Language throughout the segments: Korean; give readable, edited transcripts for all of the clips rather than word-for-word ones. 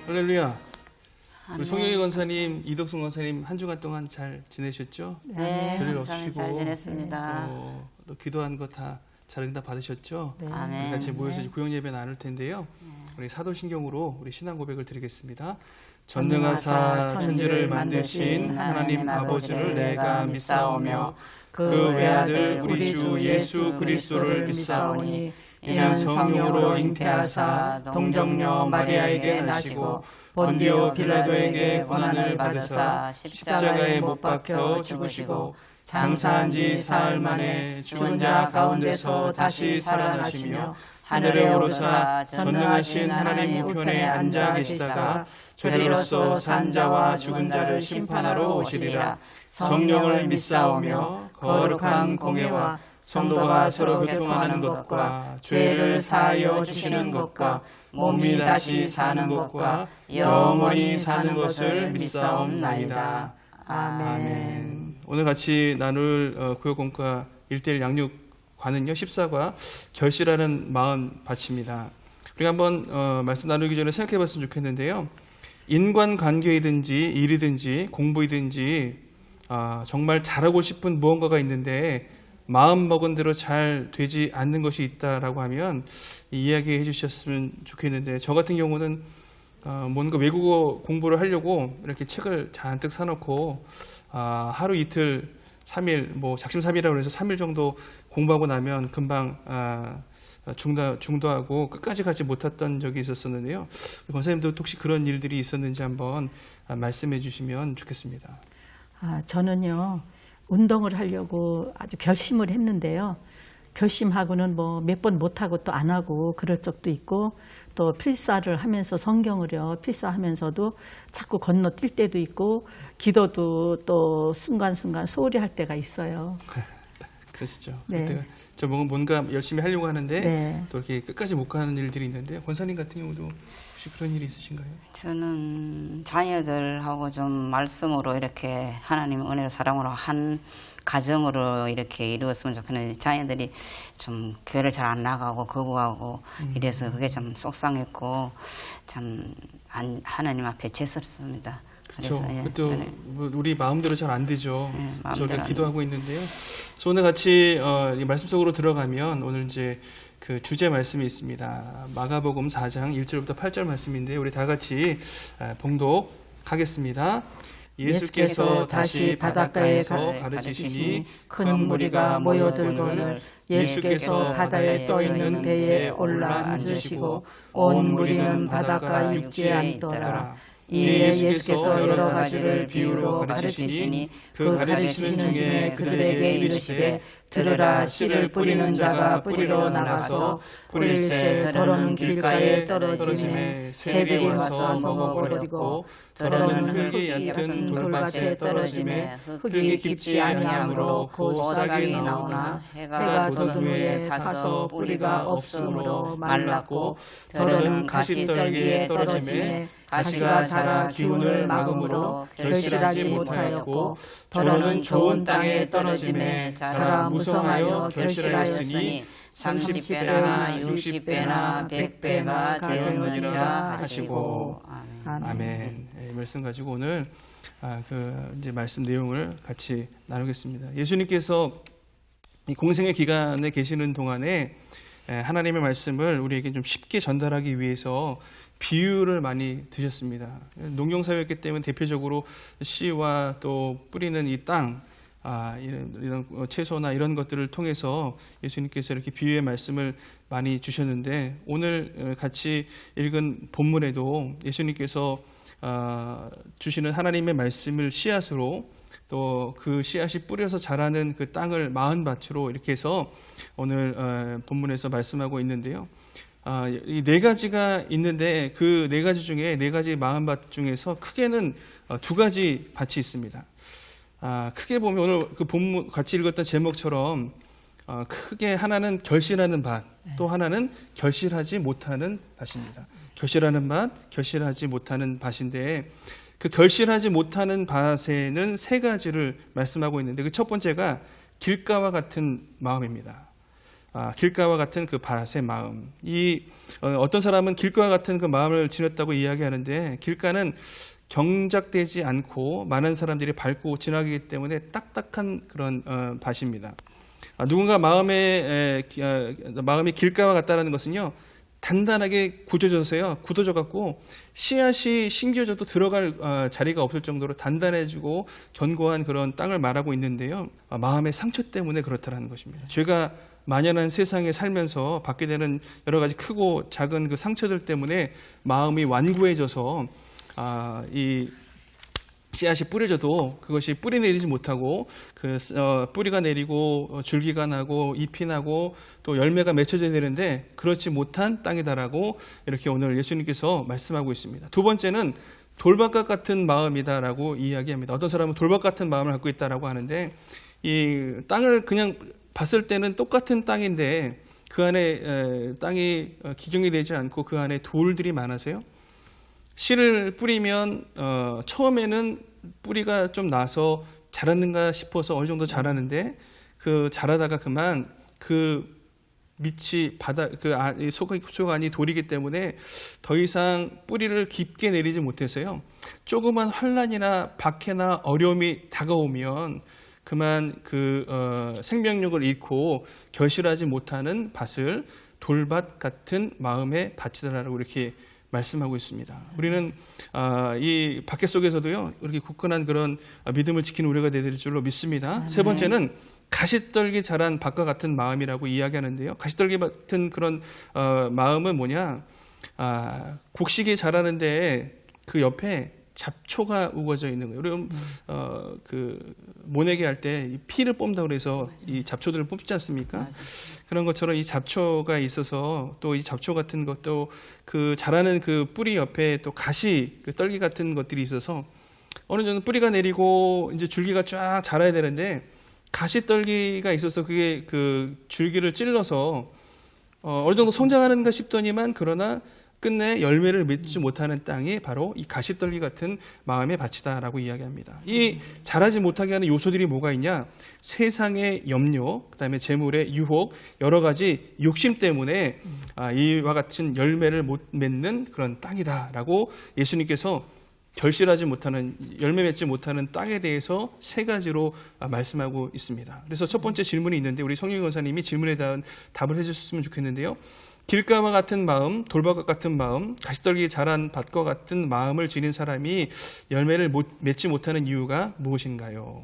할렐루야. 우리 송영희 권사님, 이덕순 권사님 한 주간 동안 잘 지내셨죠? 네, 별일 감사합니다. 없으시고 잘 지냈습니다. 또 기도한 거 다 잘 응답 받으셨죠? 네. 아멘. 우리 같이 모여서 구역 예배 나눌 텐데요. 우리 사도신경으로 우리 신앙 고백을 드리겠습니다. 전능하사 천지를 만드신 하나님 아버지를 내가 믿사오며 그 외아들 우리 주 예수 그리스도를 믿사오니 이는 성령으로 잉태하사 동정녀 마리아에게 나시고 본디오 빌라도에게 고난을 받으사 십자가에 못 박혀 죽으시고 장사한 지 사흘 만에 죽은 자 가운데서 다시 살아나시며 하늘에 오르사 전능하신 하나님 우편에 앉아 계시다가 저리로서 산 자와 죽은 자를 심판하러 오시리라. 성령을 믿사오며 거룩한 공예와 성도가 서로 교통하는 것과 죄를 사하여 주시는 것과 몸이 다시 사는 것과 영원히 사는 것을 믿사옵나이다. 아멘. 오늘 같이 나눌 구역공과 1:1 양육과는요 14과 결실하는 마음 받칩니다. 우리가 한번 말씀 나누기 전에 생각해 봤으면 좋겠는데요. 인간관계이든지 일이든지 공부이든지 정말 잘하고 싶은 무언가가 있는데 마음 먹은 대로 잘 되지 않는 것이 있다라고 하면 이야기해 주셨으면 좋겠는데, 저 같은 경우는 뭔가 외국어 공부를 하려고 이렇게 책을 잔뜩 사놓고 하루 이틀 3일 뭐 작심삼일이라고 해서 3일 정도 공부하고 나면 금방 중도하고 끝까지 가지 못했던 적이 있었었는데요. 권사님도 혹시 그런 일들이 있었는지 한번 말씀해 주시면 좋겠습니다. 저는요, 운동을 하려고 아주 결심을 했는데요. 결심하고는 뭐 몇 번 못하고 또 안 하고 그럴 적도 있고, 또 필사를 하면서 성경을요, 필사하면서도 자꾸 건너뛸 때도 있고, 기도도 또 순간순간 소홀히 할 때가 있어요. 그러시죠. 네. 그때가 저 뭔가 열심히 하려고 하는데 네. 또 이렇게 끝까지 못 가는 일들이 있는데, 권사님 같은 경우도 혹시 그런 일이 있으신가요? 저는 자녀들하고 좀 말씀으로 이렇게 하나님 은혜로 사랑으로 한 가정으로 이렇게 이루었으면 좋겠는데, 자녀들이 좀 교회를 잘 안 나가고 거부하고 이래서 그게 좀 속상했고 참 하나님 앞에 죄송했습니다. 그렇죠. 그래서 또 우리 마음대로 잘 안 되죠. 마음대로 저희가 안 기도하고 있는데요. 그래서 오늘 같이 이 말씀 속으로 들어가면 오늘 이제 그 주제 말씀이 있습니다. 마가복음 4장 1절부터 8절 말씀인데, 우리 다 같이 봉독하겠습니다. 예수께서 다시 바닷가에서 가르치시니 큰 무리가 모여들거늘 예수께서 바다에 떠 있는 배에 올라 앉으시고 온 무리는 바닷가 육지에 앉더라. 이에 예수께서 여러 가지를 비유로 가르치시니 그 가르치시는 중에 그들에게 이르시되, 들으라, 씨를 뿌리는 자가 뿌리러 나가서 뿌릴새 더러는 길가에 떨어지매 새들이 와서 먹어버렸고, 더러는 흙이 얕은 돌밭에 떨어지매 흙이 깊지 아니하므로 곧 싹이 나오나 해가 돋은 후에 타서 뿌리가 없으므로 말랐고, 더러는 가시떨기에 떨어지매 가시가 자라 기운을 막음으로 결실하지 못하였고, 더러는 좋은 땅에 떨어지매 자라 무성하여 결실하였으니 30배나 60배나 100배가 되었느니라 하시고. 아멘. 네, 말씀 가지고 오늘 이제 말씀 내용을 같이 나누겠습니다. 예수님께서 이 공생의 기간에 계시는 동안에 하나님의 말씀을 우리에게 좀 쉽게 전달하기 위해서 비유를 많이 드셨습니다. 농경사회였기 때문에 대표적으로 씨와 또 뿌리는 이 땅, 이런 채소나 이런 것들을 통해서 예수님께서 이렇게 비유의 말씀을 많이 주셨는데, 오늘 같이 읽은 본문에도 예수님께서 주시는 하나님의 말씀을 씨앗으로, 또 그 씨앗이 뿌려서 자라는 그 땅을 마흔밭으로 이렇게 해서 오늘 본문에서 말씀하고 있는데요. 이 네 가지가 있는데, 그 네 가지 중에 네 가지 마흔밭 중에서 크게는 두 가지 밭이 있습니다. 크게 보면 오늘 그 본문 같이 읽었던 제목처럼 크게 하나는 결실하는 밭, 또 하나는 결실하지 못하는 밭입니다. 결실하는 밭, 결실하지 못하는 밭인데, 그 결실하지 못하는 밭에는 세 가지를 말씀하고 있는데, 그 첫 번째가 길가와 같은 마음입니다. 길가와 같은 그 밭의 마음. 어떤 사람은 길가와 같은 그 마음을 지녔다고 이야기하는데, 길가는 경작되지 않고 많은 사람들이 밟고 지나가기 때문에 딱딱한 그런 밭입니다. 누군가 마음이 길가와 같다라는 것은요, 단단하게 굳어져 갖고 씨앗이 심겨져도 들어갈 자리가 없을 정도로 단단해지고 견고한 그런 땅을 말하고 있는데요. 마음의 상처 때문에 그렇다라는 것입니다. 죄가 만연한 세상에 살면서 받게 되는 여러 가지 크고 작은 그 상처들 때문에 마음이 완고해져서 이 씨앗이 뿌려져도 그것이 뿌리 내리지 못하고 뿌리가 내리고 줄기가 나고 잎이 나고 또 열매가 맺혀져야 되는데 그렇지 못한 땅이다라고 이렇게 오늘 예수님께서 말씀하고 있습니다. 두 번째는 돌밭과 같은 마음이다라고 이야기합니다. 어떤 사람은 돌밭 같은 마음을 갖고 있다라고 하는데, 이 땅을 그냥 봤을 때는 똑같은 땅인데 그 안에 땅이 기경이 되지 않고 그 안에 돌들이 많아서요. 씨를 뿌리면 처음에는 뿌리가 좀 나서 자랐는가 싶어서 어느 정도 자라는데, 그 자라다가 그만 그 밑이 속 안이 돌이기 때문에 더 이상 뿌리를 깊게 내리지 못해서요. 조그만 환난이나 박해나 어려움이 다가오면 그만 생명력을 잃고 결실하지 못하는 밭을 돌밭 같은 마음의 밭이다라고 이렇게 말씀하고 있습니다. 우리는 이 박해 속에서도요, 이렇게 굳건한 그런 믿음을 지키는 우리가 되될 줄로 믿습니다. 세 번째는 가시떨기 자란 밭과 같은 마음이라고 이야기하는데요. 가시떨기 같은 그런 마음은 뭐냐? 곡식이 자라는데 그 옆에 잡초가 우거져 있는 거예요. 여러분 모내기 할 때 피를 뽑는다고 그래서 이 잡초들을 뽑지 않습니까? 그런 것처럼 이 잡초가 있어서 또 이 잡초 같은 것도 그 자라는 그 뿌리 옆에 또 가시 그 떨기 같은 것들이 있어서 어느 정도 뿌리가 내리고 이제 줄기가 쫙 자라야 되는데 가시 떨기가 있어서 그게 그 줄기를 찔러서 어느 정도 성장하는가 싶더니만 그러나 끝내 열매를 맺지 못하는 땅이 바로 이 가시떨기 같은 마음의 밭이다라고 이야기합니다. 이 자라지 못하게 하는 요소들이 뭐가 있냐? 세상의 염려, 그다음에 재물의 유혹, 여러 가지 욕심 때문에 이와 같은 열매를 못 맺는 그런 땅이다라고 예수님께서 결실하지 못하는, 열매 맺지 못하는 땅에 대해서 세 가지로 말씀하고 있습니다. 그래서 첫 번째 질문이 있는데 우리 성령 권사님이 질문에 대한 답을 해주셨으면 좋겠는데요. 길가와 같은 마음, 돌밭과 같은 마음, 가시떨기 자란 밭과 같은 마음을 지닌 사람이 열매를 맺지 못하는 이유가 무엇인가요?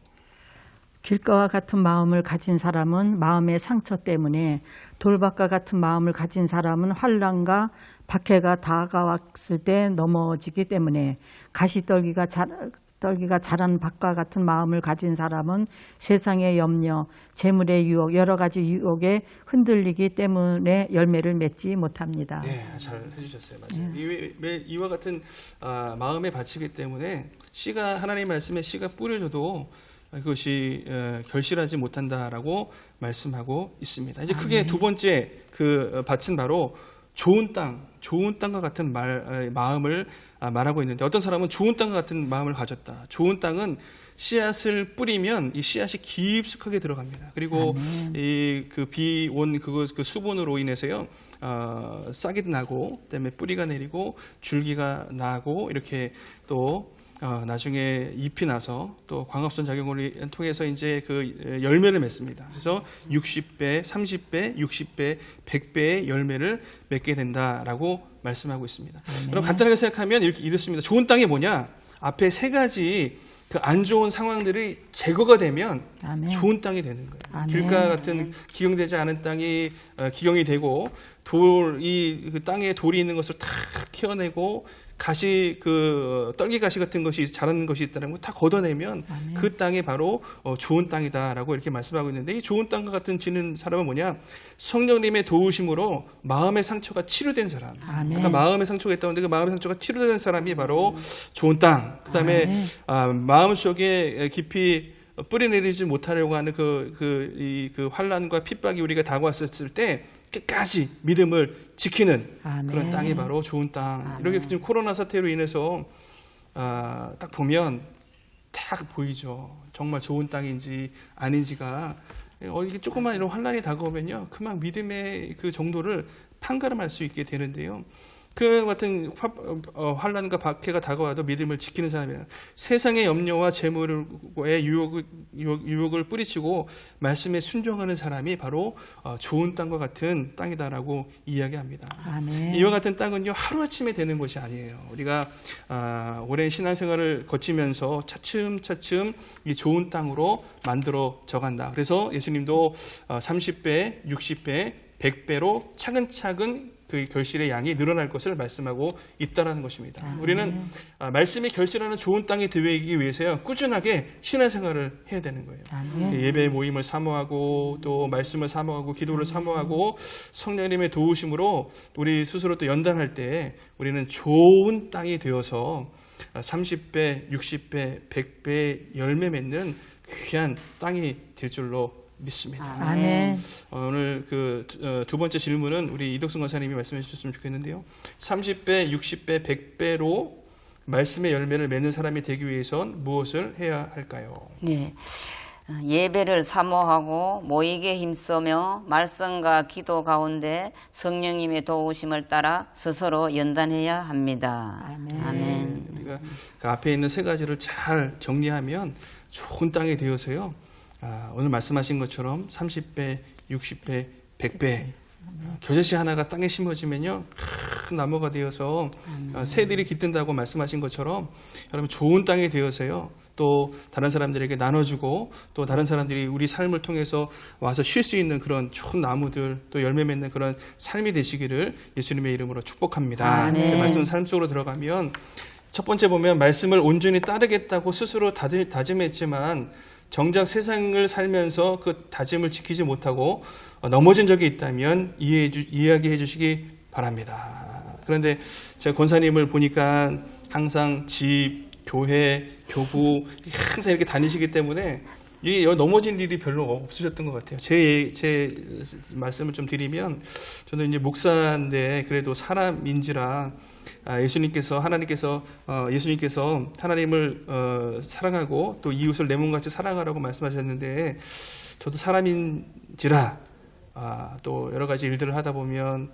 길가와 같은 마음을 가진 사람은 마음의 상처 때문에, 돌밭과 같은 마음을 가진 사람은 환난과 박해가 다가왔을 때 넘어지기 때문에, 가시떨기가 자란 밭과 같은 마음을 가진 사람은 세상의 염려, 재물의 유혹, 여러 가지 유혹에 흔들리기 때문에 열매를 맺지 못합니다. 네, 잘 해주셨어요. 맞아요. 이와 같은 마음의 밭이기 때문에 씨가, 하나님의 말씀에 씨가 뿌려져도 그것이 결실하지 못한다라고 말씀하고 있습니다. 이제 크게 두 번째 그 밭은 바로 좋은 땅과 같은 마음을 말하고 있는데, 어떤 사람은 좋은 땅과 같은 마음을 가졌다. 좋은 땅은 씨앗을 뿌리면 이 씨앗이 깊숙하게 들어갑니다. 그리고 그 비 온 그 수분으로 인해서요, 싹이 나고, 그다음에 뿌리가 내리고 줄기가 나고, 이렇게 또 나중에 잎이 나서 또 광합성 작용을 통해서 이제 그 열매를 맺습니다. 그래서 60배, 30배, 60배, 100배의 열매를 맺게 된다라고 말씀하고 있습니다. 그럼 간단하게 생각하면 이렇습니다. 좋은 땅이 뭐냐? 앞에 세 가지 그 안 좋은 상황들이 제거가 되면 좋은 땅이 되는 거예요. 길가 같은 기경되지 않은 땅이 기경이 되고, 그 땅에 돌이 있는 것을 다 튀어내고 떨기 가시 같은 것이 자라는 것이 있다는 걸 다 걷어내면 그 땅이 바로 좋은 땅이다라고 이렇게 말씀하고 있는데, 이 좋은 땅과 같은 지는 사람은 뭐냐? 성령님의 도우심으로 마음의 상처가 치료된 사람. 아까 마음의 상처가 있다는데 그 마음의 상처가 치료된 사람이 바로 좋은 땅. 그다음에 마음속에 깊이 뿌리 내리지 못하려고 하는 그 환난과 핍박이 우리가 다가왔을 때 끝까지 믿음을 지키는 그런 땅이 바로 좋은 땅. 이렇게 지금 코로나 사태로 인해서 딱 보면 딱 보이죠. 정말 좋은 땅인지 아닌지가 이게 조그만 이런 환란이 다가오면요, 그만 믿음의 그 정도를 판가름할 수 있게 되는데요. 그 같은 환란과 박해가 다가와도 믿음을 지키는 사람이에요. 세상의 염려와 재물의 유혹을 뿌리치고 말씀에 순종하는 사람이 바로 좋은 땅과 같은 땅이다라고 이야기합니다. 아멘. 이와 같은 땅은요, 하루아침에 되는 것이 아니에요. 우리가 오랜 신앙생활을 거치면서 차츰차츰 이 좋은 땅으로 만들어져 간다. 그래서 예수님도 30배, 60배, 100배로 차근차근 그 결실의 양이 늘어날 것을 말씀하고 있다라는 것입니다. 우리는 말씀이 결실하는 좋은 땅이 되기 위해서요, 꾸준하게 신앙생활을 해야 되는 거예요. 예배 모임을 사모하고 또 말씀을 사모하고 기도를 사모하고 성령님의 도우심으로 우리 스스로 또 연단할 때 우리는 좋은 땅이 되어서 30배, 60배, 100배 열매 맺는 귀한 땅이 될 줄로 믿습니다. 아멘. 오늘 그 두 번째 질문은 우리 이덕승 권사님이 말씀해 주셨으면 좋겠는데요. 30배, 60배, 100배로 말씀의 열매를 맺는 사람이 되기 위해선 무엇을 해야 할까요? 네. 예배를 사모하고 모이게 힘쓰며 말씀과 기도 가운데 성령님의 도우심을 따라 스스로 연단해야 합니다. 아멘. 우리가 그 앞에 있는 세 가지를 잘 정리하면 좋은 땅이 되어서요, 오늘 말씀하신 것처럼 30배, 60배, 100배 겨자씨 하나가 땅에 심어지면요, 큰 나무가 되어서 새들이 깃든다고 말씀하신 것처럼 여러분 좋은 땅이 되어서요, 또 다른 사람들에게 나눠주고 또 다른 사람들이 우리 삶을 통해서 와서 쉴 수 있는 그런 좋은 나무들, 또 열매 맺는 그런 삶이 되시기를 예수님의 이름으로 축복합니다. 그 말씀 삶 속으로 들어가면 첫 번째 보면 말씀을 온전히 따르겠다고 스스로 다짐했지만 정작 세상을 살면서 그 다짐을 지키지 못하고 넘어진 적이 있다면 이야기해 주시기 바랍니다. 그런데 제가 권사님을 보니까 항상 집, 교회, 교구 항상 이렇게 다니시기 때문에 이 넘어진 일이 별로 없으셨던 것 같아요. 제 말씀을 좀 드리면, 저는 이제 목사인데 그래도 사람인지라 예수님께서 하나님을 사랑하고 또 이웃을 내 몸같이 사랑하라고 말씀하셨는데, 저도 사람인지라 또 여러 가지 일들을 하다 보면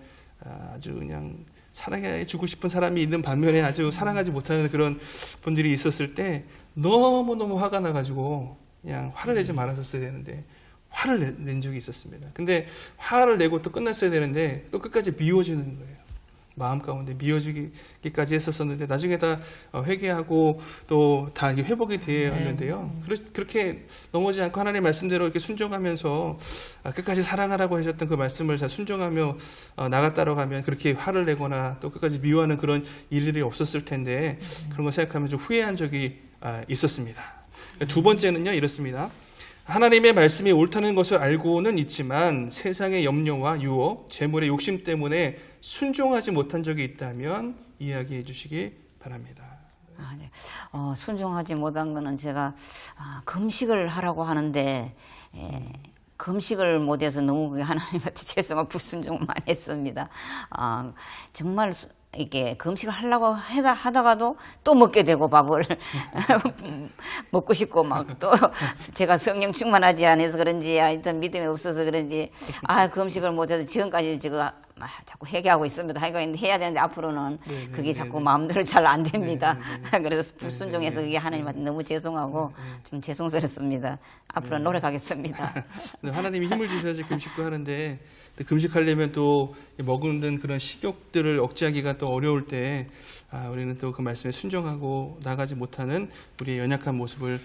아주 그냥 사랑해 주고 싶은 사람이 있는 반면에 아주 사랑하지 못하는 그런 분들이 있었을 때 너무너무 화가 나가지고 그냥 화를 내지 말았었어야 되는데 화를 낸 적이 있었습니다. 근데 화를 내고 또 끝났어야 되는데 또 끝까지 미워지는 거예요. 마음 가운데 미워지기까지 했었었는데 나중에 다 회개하고 또 다 회복이 되었는데요. 그렇게 넘어지지 않고 하나님의 말씀대로 이렇게 순종하면서 끝까지 사랑하라고 하셨던 그 말씀을 잘 순종하며 나가 따라가면 그렇게 화를 내거나 또 끝까지 미워하는 그런 일들이 없었을 텐데, 그런 거 생각하면 좀 후회한 적이 있었습니다. 두 번째는요, 이렇습니다. 하나님의 말씀이 옳다는 것을 알고는 있지만 세상의 염려와 유혹, 재물의 욕심 때문에 순종하지 못한 적이 있다면 이야기해 주시기 바랍니다. 네. 순종하지 못한 거는 제가 금식을 하라고 하는데 금식을 못해서 너무 하나님한테 죄송하고 불순종을 많이 했습니다. 정말 이렇게 금식을 하려고 하다가도 또 먹게 되고 밥을 먹고 싶고 막 또 제가 성령 충만하지 않아서 그런지 하여튼 믿음이 없어서 그런지 금식을 못해서 지금까지 지금 자꾸 회개하고 있습니다. 해야 되는데 앞으로는 그게 자꾸 마음대로 잘 안 됩니다. 그래서 불순종해서 그게 하나님한테 너무 죄송하고 좀 죄송스럽습니다. 앞으로 노력하겠습니다. 하나님이 힘을 주셔야지 금식도 하는데, 금식하려면 또 먹는 그런 식욕들을 억제하기가 또 어려울 때 우리는 또 그 말씀에 순종하고 나가지 못하는 우리의 연약한 모습을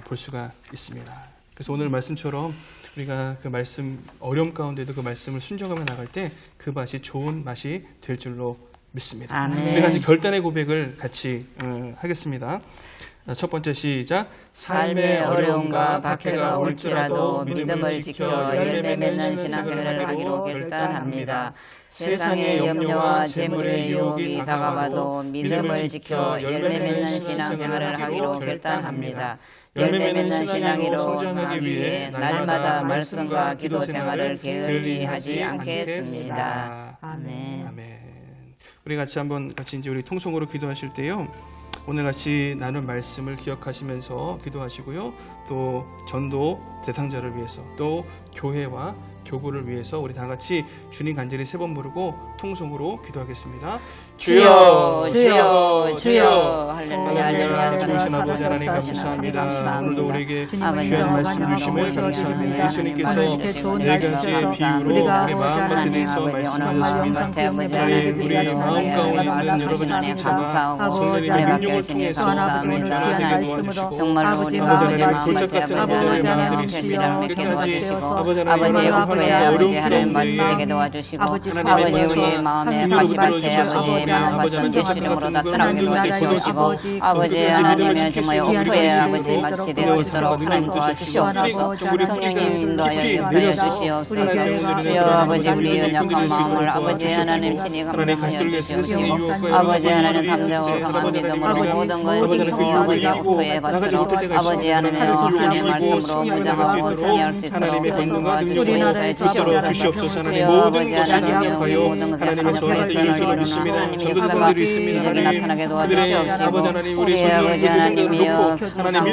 볼 수가 있습니다. 그래서 오늘 말씀처럼 우리가 그 말씀 어려움 가운데도 그 말씀을 순종하며 나갈 때 그 맛이 좋은 맛이 될 줄로 믿습니다. 아멘. 우리 같이 결단의 고백을 같이 하겠습니다. 첫 번째 시작. 삶의 어려움과 박해가 올지라도 믿음을 지켜 열매 맺는 신앙생활을 하기로 결단합니다. 세상의 염려와 재물의 유혹이 다가와도 믿음을 지켜 열매 맺는 신앙생활을 하기로 결단합니다. 열매 맺는 신앙으로 성장하기 위해 날마다 말씀과 기도 생활을 게을리 하지 않겠습니다. 아멘. 아멘. 우리 같이 이제 우리 통성으로 기도하실 때요, 오늘 같이 나눈 말씀을 기억하시면서 기도하시고요. 또 전도 대상자를 위해서 또 교회와 교구를 위해서 우리 다 같이 주님 간절히 3번 부르고 통성으로 기도하겠습니다. 주여 주여 주여 할렐루야 할렐루야 주신 아버지 하나님 감사합니다. 오늘도 우리에게 귀한 말씀 주심을 감사합니다. 예수님께서 4가지의 비유로 우리 마음밭에 대해서 말씀하셨습니다. 하나님 우리 마음 가운데 있는 여러 가지 상처가 성령님의 능력을 통해서 정말 우리 마음을 골짝 같은 아버지의 마음들이 있습니다. 끝까지 아버지 하나님의 어려운 하나님 맞추게 도와주시고 아버지 우리의 마음에 48세 아버지의 마음 같은 예수님으로 나타나게 도와주시고 아버지 하나님의 정말 옥토의 아버지 마치 될 수 있도록 하나님 도와주시옵소서. 성령님 인도하여 역사해 주시옵소서. 주여 아버지 우리의 연약한 마음을 아버지 하나님 친히 감당하여 주시옵시고 아버지 하나님 담대하고 강한 믿음으로 모든 것을 지키고 아버지 옥토의 밭으로 아버지 하나님의 말씀으로 무장하고 승리할 수 있도록 도와주시고 역사해 주시옵소서. 주여 아버지 하나님 우리 모든 것을 합력하여 선을 이루는 하나님의 역사가 기적이 나타나게 도와주시옵시고 우리 아버지 하나님이여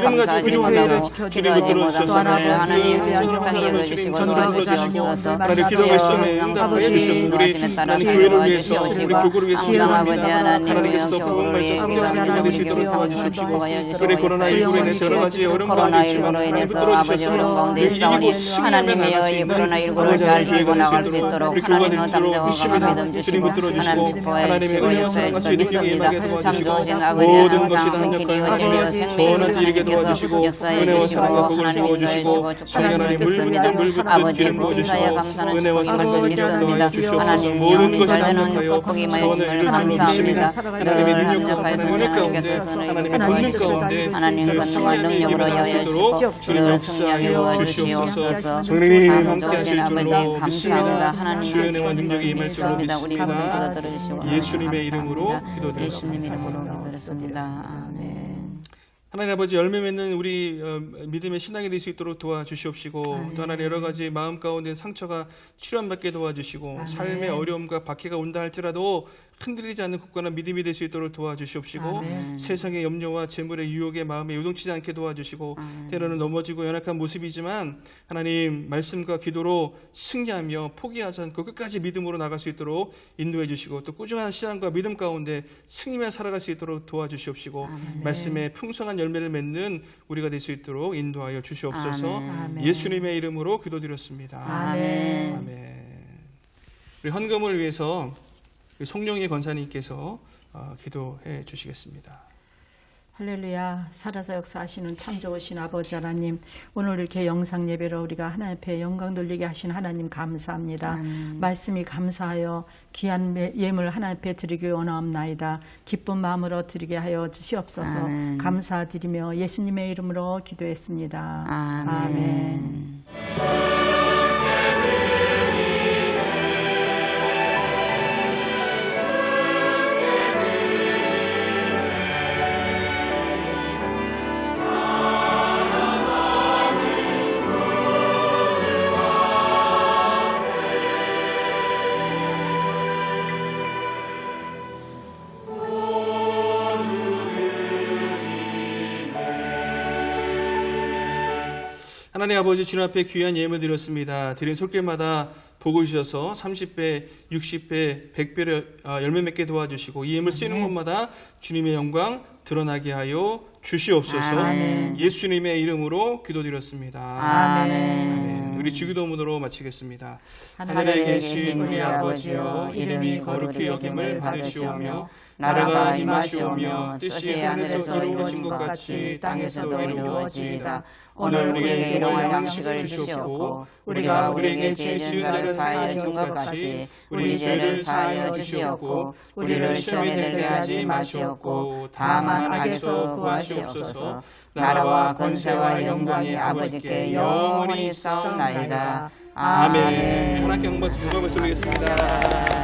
감사하지 못하고 기도하지 못한 것을 하나님 불쌍히 여겨주시고 도와주시옵소서. 주여 항상 우리 인도하심에 따라 잘 도와주시옵시고 항상 아버지 하나님 영적으로 우리의 믿음 우리 교회상을 축복하여 주시옵소서. 코로나19로 인해서 아버지 어려운 가운데 있사오니 하나님이여 이 코로나19를 잘 이기고 나갈 수 있도록 하나님의 담대와 강한 믿음 주시고 하나님 축복하여 주시고 역사해 주시고 믿습니다. 참 좋으신 아버지 항상 길이요 진리요 생명이신 하나님께서 역사해 주시고 하나님 인도해 주시고 축복해 주셨습니다. 아버지 봉사에 감사는 축복하고 믿습니다. 하나님 영이 잘 되는 복이마의 힘을 감사합니다. 늘 합력하여서 하나님께서 선을 이루게 도와주시고 하나님 권능과 능력으로 여여 주시고 늘 승리하게 도와주시옵소서. 참 좋으신 아버지 감사합니다. 하나님의 능력이 임할 줄로 믿습니다. 우리 모두 기도 들어주시고 예수님의 이름으로 기도드립니다. 예수님 이름으로 기도드렸습니다. 아멘. 하나님 아버지 열매 맺는 우리 믿음의 신앙이 될 수 있도록 도와주시옵시고 또 하나님 여러 가지 마음 가운데 상처가 치료받게 도와주시고 삶의 어려움과 박해가 온다 할지라도 흔들리지 않는 굳건한 믿음이 될 수 있도록 도와주시옵시고 세상의 염려와 재물의 유혹에 마음에 요동치지 않게 도와주시고 때로는 넘어지고 연약한 모습이지만 하나님 말씀과 기도로 승리하며 포기하지 않고 끝까지 믿음으로 나갈 수 있도록 인도해 주시고 또 꾸준한 신앙과 믿음 가운데 승리하며 살아갈 수 있도록 도와주시옵시고 말씀에 풍성한 열매를 맺는 우리가 될 수 있도록 인도하여 주시옵소서. 예수님의 이름으로 기도드렸습니다. 아멘. 아멘. 우리 헌금을 위해서 송영희 권사님께서 기도해 주시겠습니다. 할렐루야. 살아서 역사하시는 참 좋으신 아버지 하나님, 오늘 이렇게 영상 예배로 우리가 하나님 앞에 영광 돌리게 하신 하나님 감사합니다. 말씀이 감사하여 귀한 예물 하나님 앞에 드리기 원하옵나이다. 기쁜 마음으로 드리게 하여 주시옵소서. 감사드리며 예수님의 이름으로 기도했습니다. 아멘. 하나님 아버지 주님 앞에 귀한 예물 드렸습니다. 드린 손길마다 복을 주셔서 30배, 60배, 100배를 열매 맺게 도와주시고 이 예물 쓰이는 곳마다 주님의 영광 드러나게 하여 주시옵소서. 아멘. 예수님의 이름으로 기도드렸습니다. 아멘. 우리 주기도문으로 마치겠습니다. 하늘에 계신 우리 아버지여, 이름이 거룩히 여김을 받으시오며 나라가 임하시오며 뜻이 하늘에서 이루어진 것 같이 땅에서도 이루어지이다. 오늘 우리에게 일용할 양식을 주시옵고 우리가 우리에게 죄 지은 자를 사하여 준 것 같이 우리 죄를 사하여 주시옵고 우리를 시험에 들게 하지 마시옵고 다만 악에서 구하시옵소서. 나라와 권세와 영광이 아버지께 영원히 있사옵나이다. 아멘. 하나님께 영광 돌리겠습니다.